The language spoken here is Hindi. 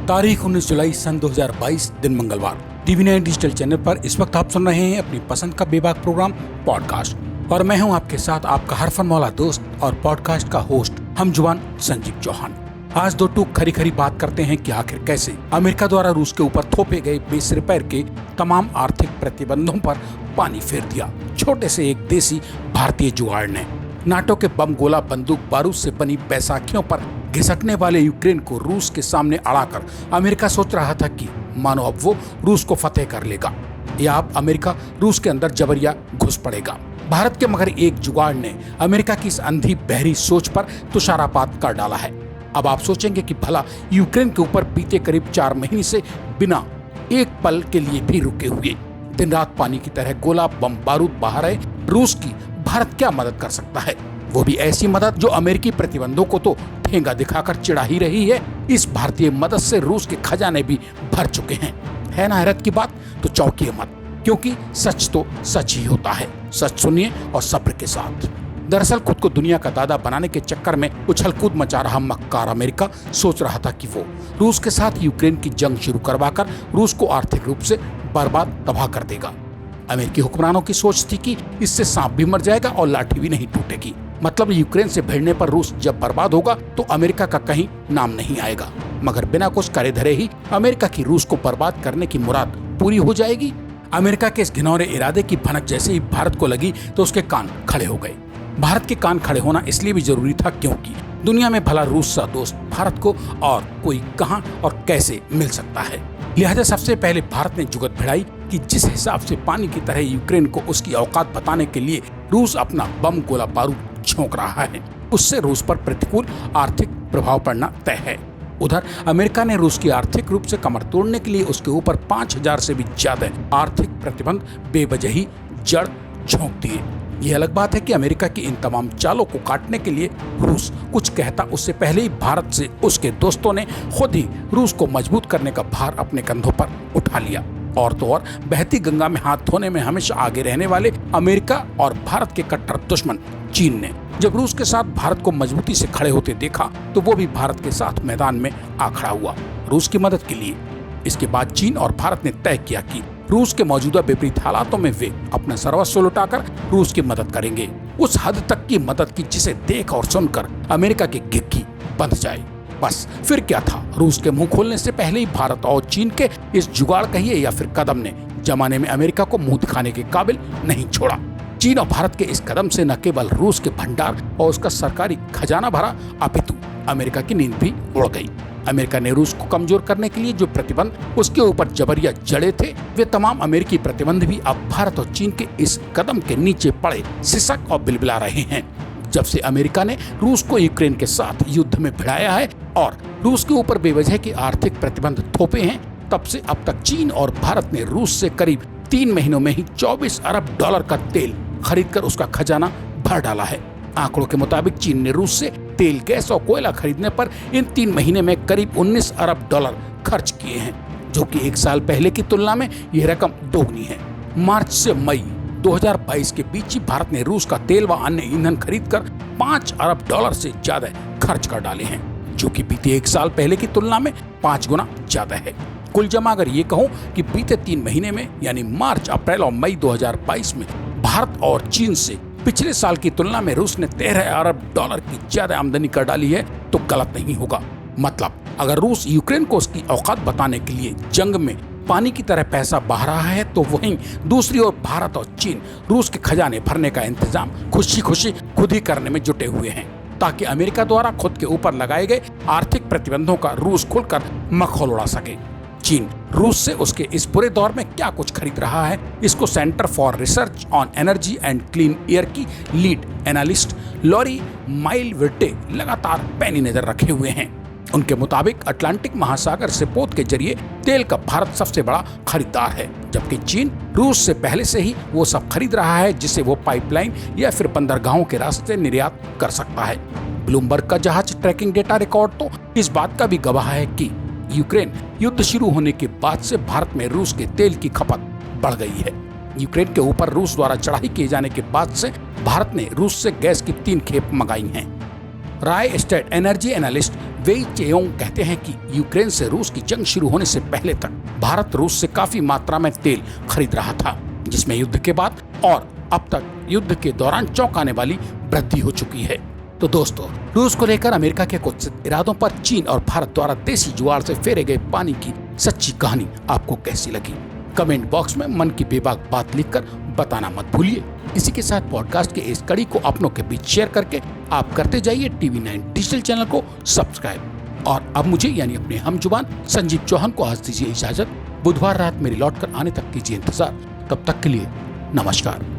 तारीख 19 जुलाई सन 2022 दिन मंगलवार। TV9 डिजिटल चैनल पर इस वक्त आप सुन रहे हैं अपनी पसंद का बेबाक प्रोग्राम पॉडकास्ट और मैं हूं आपके साथ आपका हर फन मौला दोस्त और पॉडकास्ट का होस्ट हम जुबान संजीव चौहान। आज दो टूक खरी खरी बात करते हैं कि आखिर कैसे अमेरिका द्वारा रूस के ऊपर थोपे गए बेसिर पैर के तमाम आर्थिक प्रतिबंधों पर पानी फेर दिया छोटे से एक देसी भारतीय जुगाड़ ने। नाटो के बम गोला बंदूक बारूद से बनी बैसाखियों पर घिसकने वाले यूक्रेन को रूस के सामने अड़ाकर अमेरिका सोच रहा था कि मानो अब वो रूस को फतेह कर लेगा या अब अमेरिका रूस के अंदर जबरिया घुस पड़ेगा। भारत के मगर एक जुगाड़ ने अमेरिका की इस अंधी बहरी सोच पर तुषारपात कर डाला है। अब आप सोचेंगे कि भला यूक्रेन के ऊपर बीते करीब 4 महीने से बिना एक पल के लिए भी रुके हुए दिन रात पानी की तरह गोला बम बारूद बहा रहे रूस की भारत क्या मदद कर सकता है, वो भी ऐसी मदद जो अमेरिकी प्रतिबंधों को तो ठेंगा दिखाकर चिढ़ा ही रही है। इस भारतीय मदद से रूस के खजाने भी भर चुके हैं। है ना हैरत की बात? तो चौंकिए मत, क्योंकि सच तो सच ही होता है। सच सुनिए और सब्र के साथ। दरअसल खुद को दुनिया का दादा बनाने के चक्कर में उछल कूद मचा रहा मक्कार अमेरिका सोच रहा था कि वो रूस के साथ यूक्रेन की जंग शुरू करवाकर रूस को आर्थिक रूप से बर्बाद तबाह कर देगा। अमेरिकी हुक्मरानों की सोच थी कि इससे सांप भी मर जाएगा और लाठी भी नहीं टूटेगी। मतलब यूक्रेन से भिड़ने पर रूस जब बर्बाद होगा तो अमेरिका का कहीं नाम नहीं आएगा। मगर बिना कुछ करे धरे ही अमेरिका की रूस को बर्बाद करने की मुराद पूरी हो जाएगी। अमेरिका के इस घिनौने इरादे की भनक जैसे ही भारत को लगी तो उसके कान खड़े हो गए। भारत के कान खड़े होना इसलिए भी जरूरी था क्योंकि दुनिया में भला रूस सा दोस्त भारत को और कोई कहां और कैसे मिल सकता है। लिहाजा सबसे पहले भारत ने जुगत भिड़ाई कि जिस हिसाब से पानी की तरह यूक्रेन को उसकी औकात बताने के लिए रूस अपना बम गोला बारूद झोंक रहा है, उससे रूस पर प्रतिकूल आर्थिक प्रभाव पड़ना तय है। उधर अमेरिका ने रूस की आर्थिक रूप से कमर तोड़ने के लिए उसके ऊपर 5000 से भी ज्यादा आर्थिक प्रतिबंध बेवजह ही जड़ झोंक दिए। ये अलग बात है कि अमेरिका की इन तमाम चालों को काटने के लिए रूस कुछ कहता उससे पहले ही भारत से उसके दोस्तों ने खुद ही रूस को मजबूत करने का भार अपने कंधों पर उठा लिया। और तो और बहती गंगा में हाथ धोने में हमेशा आगे रहने वाले अमेरिका और भारत के कट्टर दुश्मन चीन ने जब रूस के साथ भारत को मजबूती से खड़े होते देखा तो वो भी भारत के साथ मैदान में आ खड़ा हुआ रूस की मदद के लिए। इसके बाद चीन और भारत ने तय किया कि रूस के मौजूदा विपरीत हालातों में वे अपना सर्वस्व लुटाकर रूस की मदद करेंगे, उस हद तक की मदद की जिसे देख और सुनकर अमेरिका की गिग्गी बंध जाए। बस फिर क्या था, रूस के मुंह खोलने से पहले ही भारत और चीन के इस जुगाड़ कहिए या फिर कदम ने जमाने में अमेरिका को मुंह दिखाने के काबिल नहीं छोड़ा। चीन और भारत के इस कदम से न केवल रूस के भंडार और उसका सरकारी खजाना भरा अपितु अमेरिका की नींद भी उड़ गई। अमेरिका ने रूस को कमजोर करने के लिए जो प्रतिबंध उसके ऊपर जबरिया जड़े थे वे तमाम अमेरिकी प्रतिबंध भी अब भारत और चीन के इस कदम के नीचे पड़े सिसक और बिलबिला रहे हैं। जब से अमेरिका ने रूस को यूक्रेन के साथ युद्ध में भिड़ाया है और रूस के ऊपर बेवजह के आर्थिक प्रतिबंध थोपे हैं, तब से अब तक चीन और भारत ने रूस से करीब 3 महीनों में ही $24 अरब का तेल खरीदकर उसका खजाना भर डाला है। आंकड़ों के मुताबिक चीन ने रूस से तेल, गैस और कोयला खरीदने पर इन 3 महीने में करीब $19 अरब खर्च किए हैं, जो कि 1 साल पहले की तुलना में यह रकम दोगुनी है। मार्च से मई 2022 के बीच ही भारत ने रूस का तेल व अन्य ईंधन खरीदकर $5 अरब से ज्यादा खर्च कर डाले हैं, जो कि बीते 1 साल पहले की तुलना में 5 गुना ज्यादा है। कुल जमा अगर ये कहूँ कि बीते 3 महीने में यानी मार्च, अप्रैल और मई 2022 में भारत और चीन से पिछले साल की तुलना में रूस ने $13 अरब की ज्यादा आमदनी कर डाली है तो गलत नहीं होगा। मतलब अगर रूस यूक्रेन को उसकी औकात बताने के लिए जंग में पानी की तरह पैसा बहा रहा है तो वहीं दूसरी ओर भारत और चीन रूस के खजाने भरने का इंतजाम खुशी खुशी खुद ही करने में जुटे हुए हैं, ताकि अमेरिका द्वारा खुद के ऊपर लगाए गए आर्थिक प्रतिबंधों का रूस खुलकर मखौल उड़ा सके। चीन रूस से उसके इस बुरे दौर में क्या कुछ खरीद रहा है, इसको centre for research on energy and clean air की लीड एनालिस्ट लॉरी माइलविर्टे लगातार पैनी नजर रखे हुए हैं। उनके मुताबिक अटलांटिक महासागर से पोत के जरिए तेल का भारत सबसे बड़ा खरीदार है, जबकि चीन रूस से पहले से ही वो सब खरीद रहा है जिसे वो पाइपलाइन या फिर बंदरगाहों के रास्ते निर्यात कर सकता है। ब्लूमबर्ग का जहाज ट्रैकिंग डेटा रिकॉर्ड तो इस बात का भी गवाह है कि यूक्रेन युद्ध शुरू होने के बाद से भारत में रूस के तेल की खपत बढ़ गई है। यूक्रेन के ऊपर रूस द्वारा चढ़ाई किए जाने के बाद से भारत ने रूस से गैस की 3 खेप मंगाई हैं। राय स्टेट एनर्जी एनालिस्ट वेई चेयोंग कहते हैं कि यूक्रेन से रूस की जंग शुरू होने से पहले तक भारत रूस से काफी मात्रा में तेल खरीद रहा था, जिसमें युद्ध के बाद और अब तक युद्ध के दौरान चौंकाने वाली वृद्धि हो चुकी है। तो दोस्तों, रूस को लेकर अमेरिका के कुछ इरादों पर चीन और भारत द्वारा देसी जुगाड़ से फेरे गए पानी की सच्ची कहानी आपको कैसी लगी? कमेंट बॉक्स में मन की बेबाक बात लिखकर बताना मत भूलिए। इसी के साथ पॉडकास्ट के इस कड़ी को अपनों के बीच शेयर करके आप करते जाइए TV9 डिजिटल चैनल को सब्सक्राइब। और अब मुझे यानी अपने हम जुबान संजीव चौहान को आज दीजिए इजाजत। बुधवार रात मेरी लौट कर आने तक कीजिए इंतजार। तब तक के लिए नमस्कार।